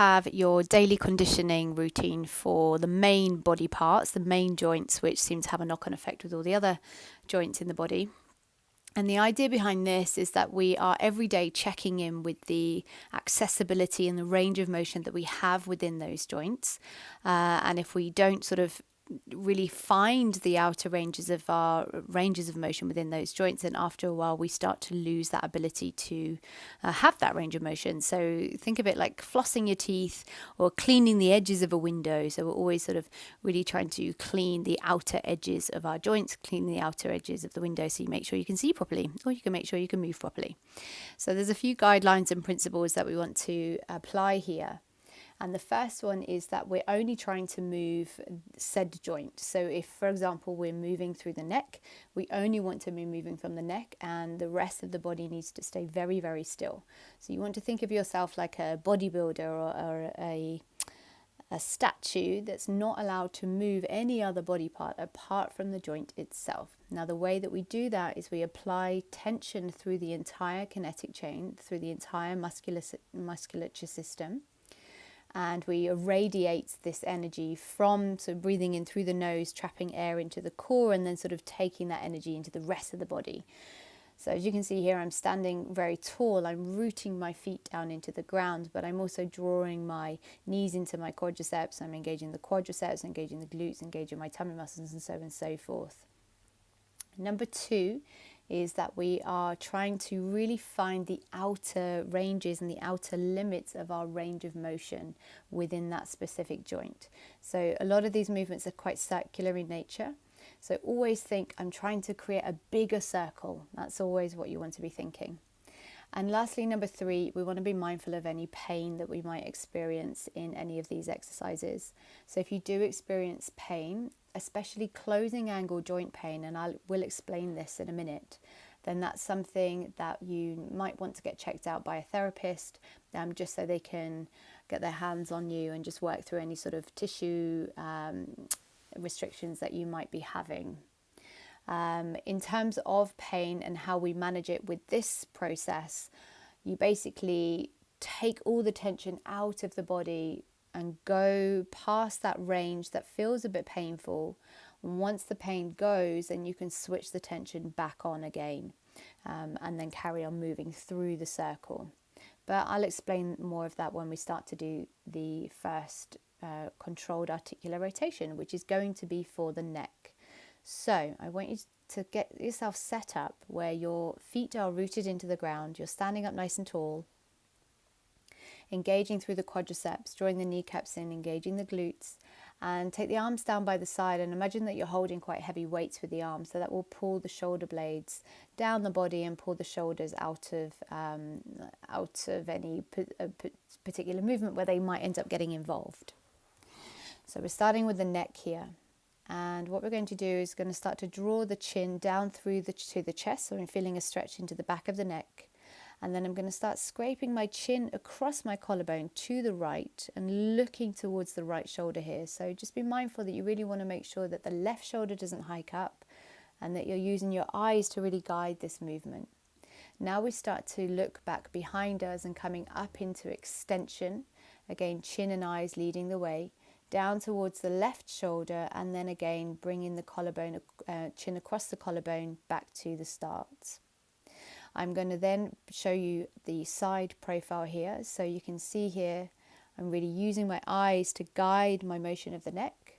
have your daily conditioning routine for the main body parts, the main joints, which seem to have a knock-on effect with all the other joints in the body. And the idea behind this is that we are every day checking in with the accessibility and the range of motion that we have within those joints. And if we don't sort of really find the outer ranges of motion within those joints, and after a while we start to lose that ability to have that range of motion. So think of it like flossing your teeth or cleaning the edges of a window. So we're always sort of really trying to clean the outer edges of our joints, clean the outer edges of the window, so you make sure you can see properly, or you can make sure you can move properly. So there's a few guidelines and principles that we want to apply here. And the first one is that we're only trying to move said joint. So if, for example, we're moving through the neck, we only want to be moving from the neck, and the rest of the body needs to stay very, very still. So you want to think of yourself like a bodybuilder or a statue that's not allowed to move any other body part apart from the joint itself. Now, the way that we do that is we apply tension through the entire kinetic chain, through the entire musculature system. And we irradiate this energy from sort of breathing in through the nose, trapping air into the core, and then sort of taking that energy into the rest of the body. So as you can see here, I'm standing very tall. I'm rooting my feet down into the ground, but I'm also drawing my knees into my quadriceps. I'm engaging the quadriceps, engaging the glutes, engaging my tummy muscles, and so on and so forth. Number 2 is that we are trying to really find the outer ranges and the outer limits of our range of motion within that specific joint. So a lot of these movements are quite circular in nature. So always think, I'm trying to create a bigger circle. That's always what you want to be thinking. And lastly, number 3, we want to be mindful of any pain that we might experience in any of these exercises. So if you do experience pain, especially closing angle joint pain, and I will explain this in a minute, then that's something that you might want to get checked out by a therapist, just so they can get their hands on you and just work through any sort of tissue restrictions that you might be having. In terms of pain and how we manage it with this process, you basically take all the tension out of the body and go past that range that feels a bit painful. Once the pain goes, then you can switch the tension back on again, and then carry on moving through the circle. But I'll explain more of that when we start to do the first controlled articular rotation, which is going to be for the neck. So I want you to get yourself set up where your feet are rooted into the ground. You're standing up nice and tall, engaging through the quadriceps, drawing the kneecaps in, engaging the glutes, and take the arms down by the side, and imagine that you're holding quite heavy weights with the arms, so that will pull the shoulder blades down the body and pull the shoulders out of any particular movement where they might end up getting involved. So we're starting with the neck here. And what we're going to do is going to start to draw the chin down through to the chest. So I'm feeling a stretch into the back of the neck. And then I'm going to start scraping my chin across my collarbone to the right and looking towards the right shoulder here. So just be mindful that you really want to make sure that the left shoulder doesn't hike up and that you're using your eyes to really guide this movement. Now we start to look back behind us and coming up into extension. Again, chin and eyes leading the way. Down towards the left shoulder, and then again bringing the collarbone, chin across the collarbone back to the start. I'm going to then show you the side profile here. So you can see here, I'm really using my eyes to guide my motion of the neck.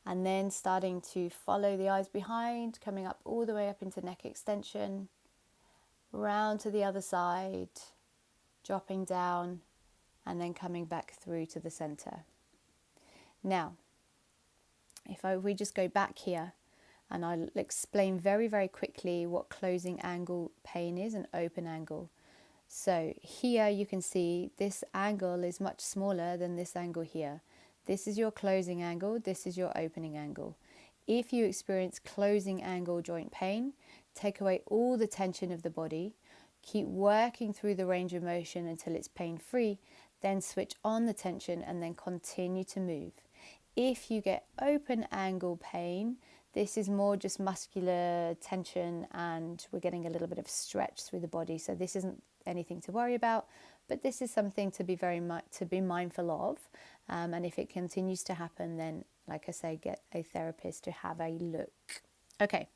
And then starting to follow the eyes behind, coming up all the way up into neck extension, round to the other side, dropping down, and then coming back through to the center. Now, if we just go back here, and I'll explain very, very quickly what closing angle pain is and open angle. So here you can see this angle is much smaller than this angle here. This is your closing angle, this is your opening angle. If you experience closing angle joint pain, take away all the tension of the body, keep working through the range of motion until it's pain-free, then switch on the tension and then continue to move. If you get open angle pain, this is more just muscular tension and we're getting a little bit of stretch through the body. So this isn't anything to worry about, but this is something to be mindful of. And if it continues to happen, then, like I say, get a therapist to have a look. Okay,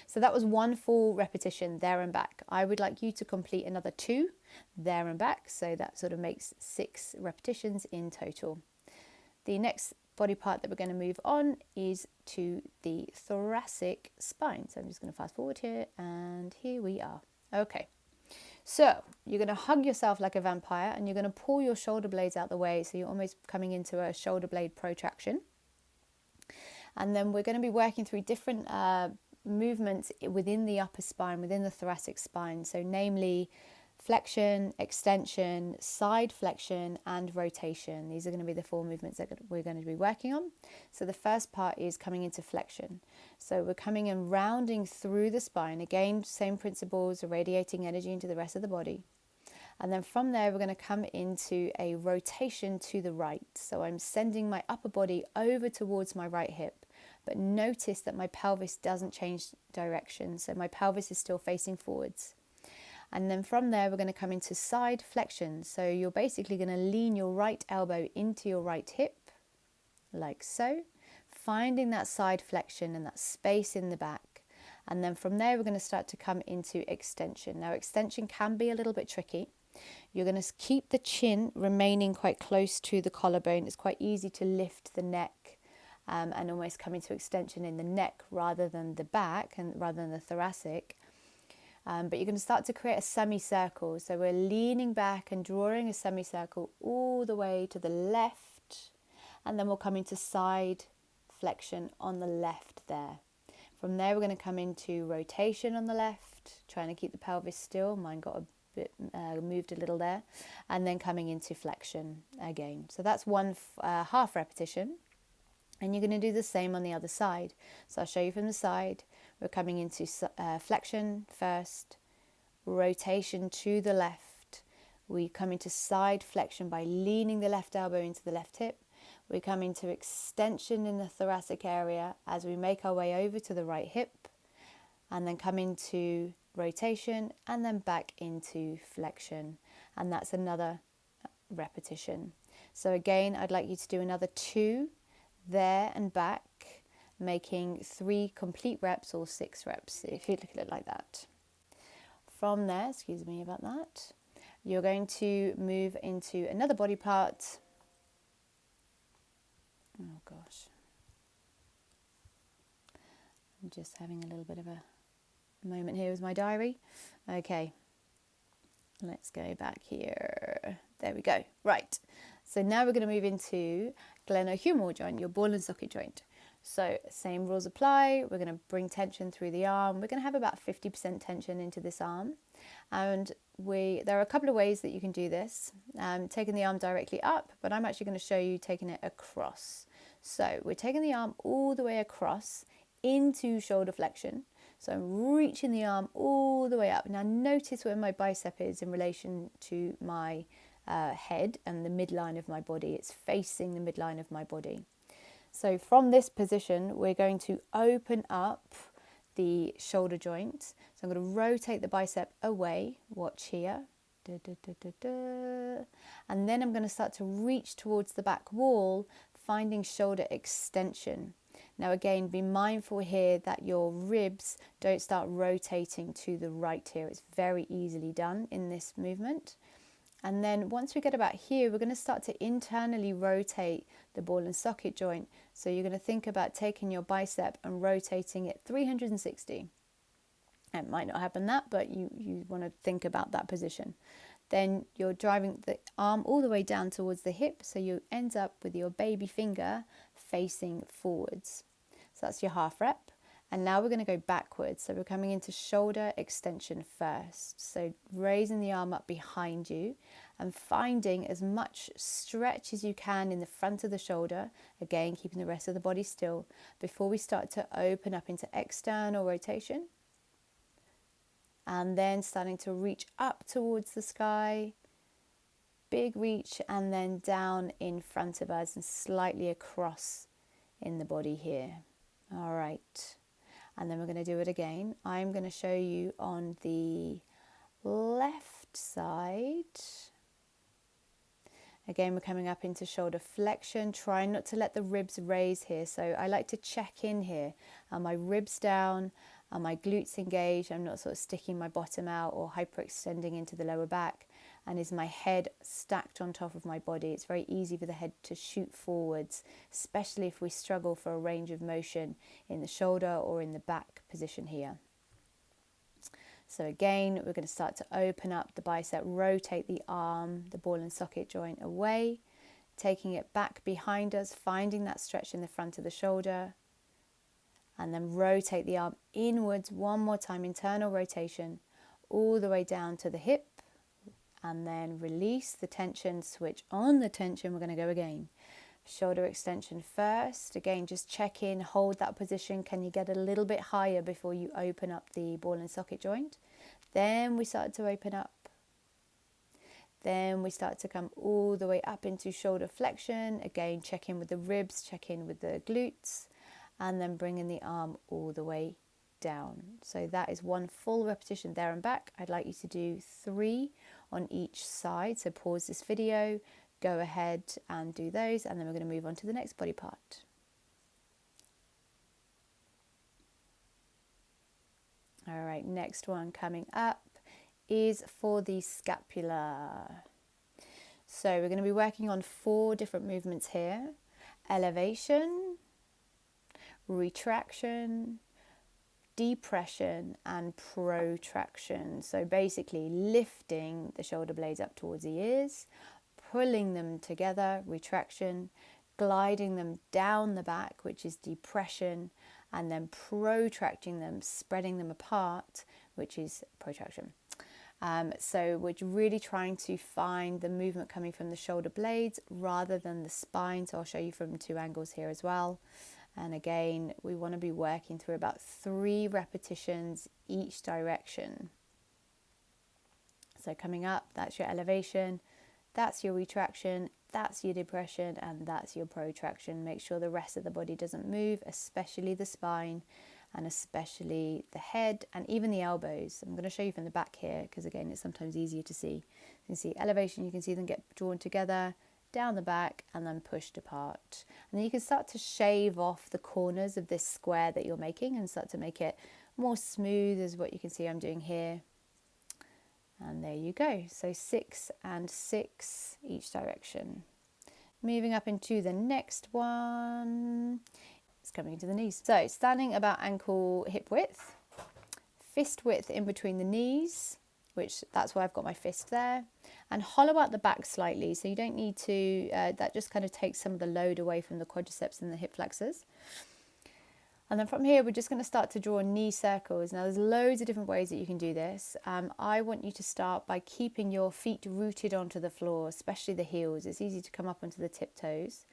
so that was 1 full repetition there and back. I would like you to complete another 2 there and back, so that sort of makes 6 repetitions in total. The next body part that we're going to move on is to the thoracic spine. So I'm just going to fast forward here, and here we are. Okay, so you're going to hug yourself like a vampire, and you're going to pull your shoulder blades out the way, so you're almost coming into a shoulder blade protraction. And then we're going to be working through different movements within the upper spine, within the thoracic spine. So namely flexion, extension, side flexion, and rotation. These are going to be the 4 movements that we're going to be working on. So the first part is coming into flexion. So we're coming and rounding through the spine. Again, same principles, radiating energy into the rest of the body. And then from there, we're going to come into a rotation to the right. So I'm sending my upper body over towards my right hip, but notice that my pelvis doesn't change direction. So my pelvis is still facing forwards. And then from there, we're going to come into side flexion. So you're basically going to lean your right elbow into your right hip, like so, finding that side flexion and that space in the back. And then from there, we're going to start to come into extension. Now, extension can be a little bit tricky. You're going to keep the chin remaining quite close to the collarbone. It's quite easy to lift the neck and almost come into extension in the neck rather than the back and rather than the thoracic. But you're going to start to create a semicircle. So we're leaning back and drawing a semicircle all the way to the left. And then we'll come into side flexion on the left there. From there, we're going to come into rotation on the left, trying to keep the pelvis still. Mine got a bit moved a little there, and then coming into flexion again. So that's 1 half repetition, and you're going to do the same on the other side. So I'll show you from the side. We're coming into flexion first, rotation to the left. We come into side flexion by leaning the left elbow into the left hip. We come into extension in the thoracic area as we make our way over to the right hip, and then come into rotation and then back into flexion, and that's another repetition. So again, I'd like you to do another 2 there and back, making 3 complete reps or 6 reps if you look at it like that. From there, excuse me about that, you're going to move into another body part. Oh gosh, I'm just having a little bit of a moment here with my diary. Okay, let's go back here. There we go. Right, so now we're going to move into glenohumeral joint, your ball and socket joint. So same rules apply. We're going to bring tension through the arm. We're going to have about 50% tension into this arm, and there are a couple of ways that you can do this. Taking the arm directly up, but I'm actually going to show you taking it across. So we're taking the arm all the way across into shoulder flexion. So I'm reaching the arm all the way up. Now notice where my bicep is in relation to my head and the midline of my body. It's facing the midline of my body. So from this position, we're going to open up the shoulder joint. So I'm going to rotate the bicep away. Watch here. Da, da, da, da, da. And then I'm going to start to reach towards the back wall, finding shoulder extension. Now again, be mindful here that your ribs don't start rotating to the right here. It's very easily done in this movement. And then once we get about here, we're going to start to internally rotate the ball and socket joint. So you're going to think about taking your bicep and rotating it 360. It might not happen that, but you want to think about that position. Then you're driving the arm all the way down towards the hip, so you end up with your baby finger facing forwards. So that's your half rep. And now we're going to go backwards. So we're coming into shoulder extension first. So raising the arm up behind you and finding as much stretch as you can in the front of the shoulder. Again, keeping the rest of the body still before we start to open up into external rotation. And then starting to reach up towards the sky. Big reach, and then down in front of us and slightly across in the body here. All right. And then we're going to do it again. I'm going to show you on the left side. Again, we're coming up into shoulder flexion. Try not to let the ribs raise here. So I like to check in here. Are my ribs down? Are my glutes engaged? I'm not sort of sticking my bottom out or hyperextending into the lower back. And is my head stacked on top of my body? It's very easy for the head to shoot forwards, especially if we struggle for a range of motion in the shoulder or in the back position here. So again, we're going to start to open up the bicep, rotate the arm, the ball and socket joint away, taking it back behind us, finding that stretch in the front of the shoulder, and then rotate the arm inwards one more time, internal rotation, all the way down to the hip, and then release the tension, switch on the tension. We're going to go again. Shoulder extension first. Again, just check in, hold that position. Can you get a little bit higher before you open up the ball and socket joint? Then we start to open up. Then we start to come all the way up into shoulder flexion. Again, check in with the ribs, check in with the glutes, and then bringing the arm all the way down. So that is one full repetition there and back. I'd like you to do 3 on each side. So pause this video, go ahead and do those, and then we're going to move on to the next body part. All right, next one coming up is for the scapula. So we're going to be working on 4 different movements here: elevation, retraction, depression, and protraction. So basically lifting the shoulder blades up towards the ears, pulling them together, retraction, gliding them down the back, which is depression, and then protracting them, spreading them apart, which is protraction. So we're really trying to find the movement coming from the shoulder blades rather than the spine. So I'll show you from 2 angles here as well. And again, we want to be working through about 3 repetitions each direction. So coming up, that's your elevation, that's your retraction, that's your depression, and that's your protraction. Make sure the rest of the body doesn't move, especially the spine and especially the head and even the elbows. I'm going to show you from the back here because again, it's sometimes easier to see. You can see elevation, you can see them get drawn together, down the back, and then pushed apart. And then you can start to shave off the corners of this square that you're making and start to make it more smooth, as what you can see I'm doing here. And there you go. So 6 and 6 each direction. Moving up into the next one. It's coming into the knees. So standing about ankle hip width, fist width in between the knees, which that's why I've got my fist there, and hollow out the back slightly. So you don't need to, that just kind of takes some of the load away from the quadriceps and the hip flexors. And then from here, we're just going to start to draw knee circles. Now, there's loads of different ways that you can do this. I want you to start by keeping your feet rooted onto the floor, especially the heels. It's easy to come up onto the tiptoes,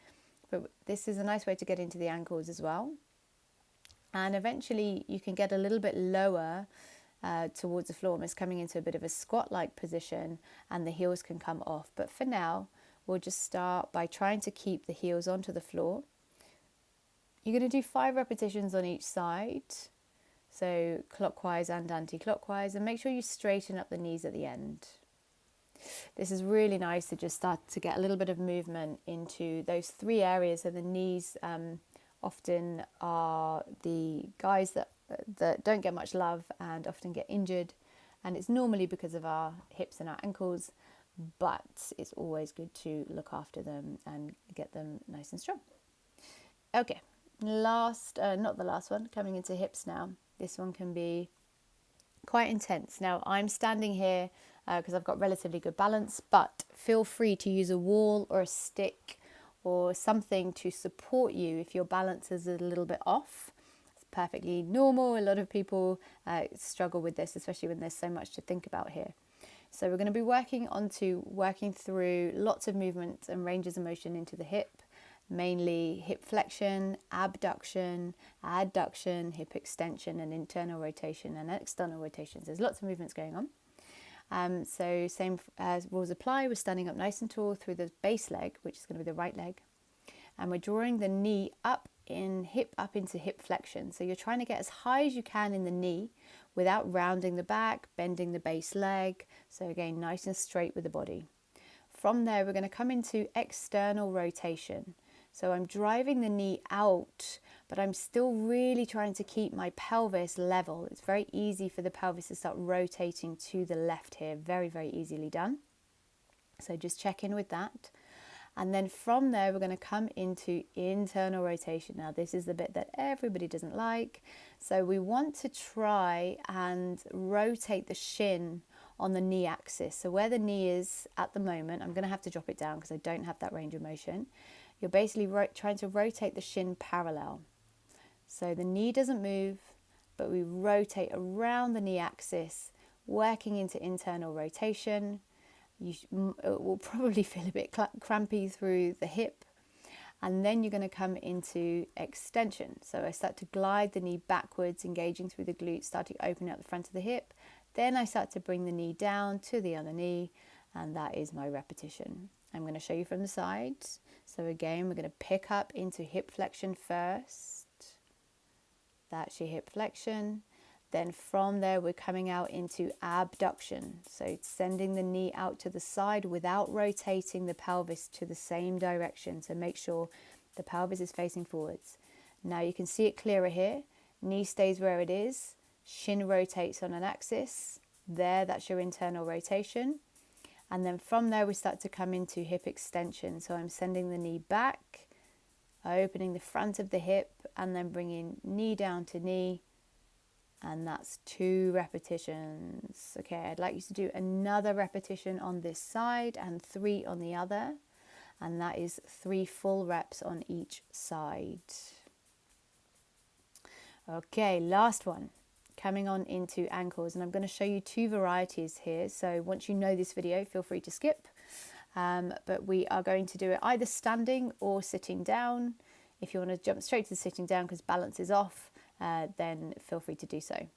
but this is a nice way to get into the ankles as well. And eventually, you can get a little bit lower towards the floor, almost coming into a bit of a squat-like position, and the heels can come off. But for now, we'll just start by trying to keep the heels onto the floor. You're going to do 5 repetitions on each side, so clockwise and anti-clockwise, and make sure you straighten up the knees at the end. This is really nice to just start to get a little bit of movement into those 3 areas. So the knees often are the guys that don't get much love and often get injured, and it's normally because of our hips and our ankles, but it's always good to look after them and get them nice and strong. Okay. Not the last one, coming into hips now. This one can be quite intense. Now, I'm standing here because I've got relatively good balance, but feel free to use a wall or a stick or something to support you if your balance is a little bit off. It's perfectly normal. A lot of people struggle with this, especially when there's so much to think about here. So we're going to be working through lots of movements and ranges of motion into the hip. Mainly hip flexion, abduction, adduction, hip extension, and internal rotation and external rotations. There's lots of movements going on. So same as rules apply. We're standing up nice and tall through the base leg, which is going to be the right leg. And we're drawing the knee up into hip flexion. So you're trying to get as high as you can in the knee without rounding the back, bending the base leg. So again, nice and straight with the body. From there, we're going to come into external rotation. So I'm driving the knee out, but I'm still really trying to keep my pelvis level. It's very easy for the pelvis to start rotating to the left here. Very, very easily done. So just check in with that. And then from there, we're going to come into internal rotation. Now, this is the bit that everybody doesn't like. So we want to try and rotate the shin on the knee axis. So where the knee is at the moment, I'm going to have to drop it down because I don't have that range of motion. You're basically trying to rotate the shin parallel. So the knee doesn't move, but we rotate around the knee axis, working into internal rotation. It will probably feel a bit crampy through the hip, and then you're going to come into extension. So I start to glide the knee backwards, engaging through the glutes, starting opening up the front of the hip. Then I start to bring the knee down to the other knee, and that is my repetition. I'm going to show you from the side. So again, we're going to pick up into hip flexion first. That's your hip flexion. Then from there, we're coming out into abduction. So sending the knee out to the side without rotating the pelvis to the same direction. So make sure the pelvis is facing forwards. Now you can see it clearer here. Knee stays where it is. Shin rotates on an axis. There, that's your internal rotation. And then from there, we start to come into hip extension. So I'm sending the knee back, opening the front of the hip, and then bringing knee down to knee. And that's 2 repetitions. Okay, I'd like you to do another repetition on this side and 3 on the other. And that is 3 full reps on each side. Okay, last one. Coming on into ankles. And I'm going to show you 2 varieties here. So once you know this video, feel free to skip. But we are going to do it either standing or sitting down. If you want to jump straight to the sitting down because balance is off, then feel free to do so.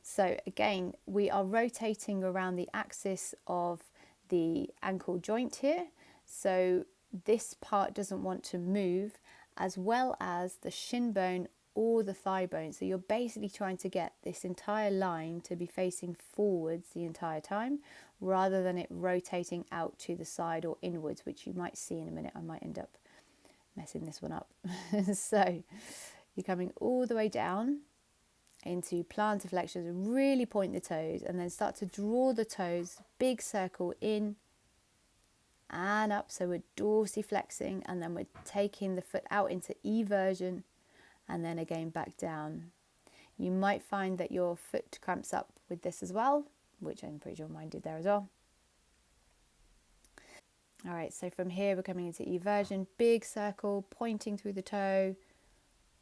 So again, we are rotating around the axis of the ankle joint here. So this part doesn't want to move, as well as the shin bone or the thigh bone. So you're basically trying to get this entire line to be facing forwards the entire time, rather than it rotating out to the side or inwards, which you might see in a minute. I might end up messing this one up. So you're coming all the way down into plantar flexions, really point the toes, and then start to draw the toes, big circle in and up. So we're dorsiflexing, and then we're taking the foot out into eversion, and then again back down. You might find that your foot cramps up with this as well, which I'm pretty sure mine did there as well. All right, so from here we're coming into eversion, big circle, pointing through the toe,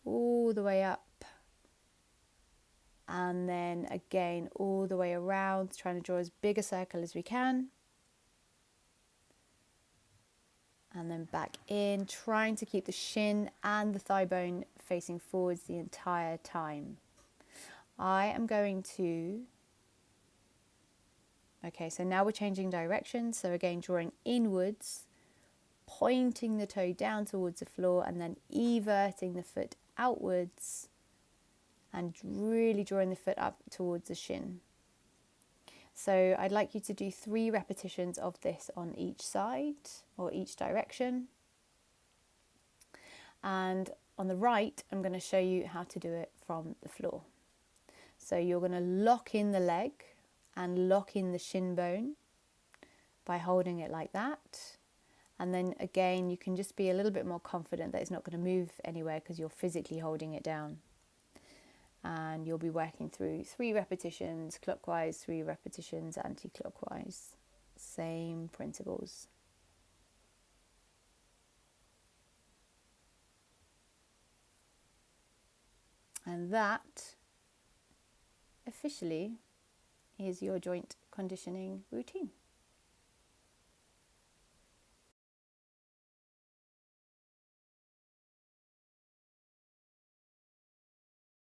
all the way up, and then again all the way around, trying to draw as big a circle as we can, and then back in, trying to keep the shin and the thigh bone facing forwards the entire time. I am going to, okay, so now we're changing direction. So again, drawing inwards, pointing the toe down towards the floor, and then everting the foot outwards and really drawing the foot up towards the shin. So I'd like you to do 3 repetitions of this on each side or each direction. And on the right, I'm going to show you how to do it from the floor. So you're going to lock in the leg and lock in the shin bone by holding it like that. And then again, you can just be a little bit more confident that it's not going to move anywhere because you're physically holding it down. And you'll be working through 3 repetitions clockwise, 3 repetitions anti-clockwise. Same principles. And that officially is your joint conditioning routine.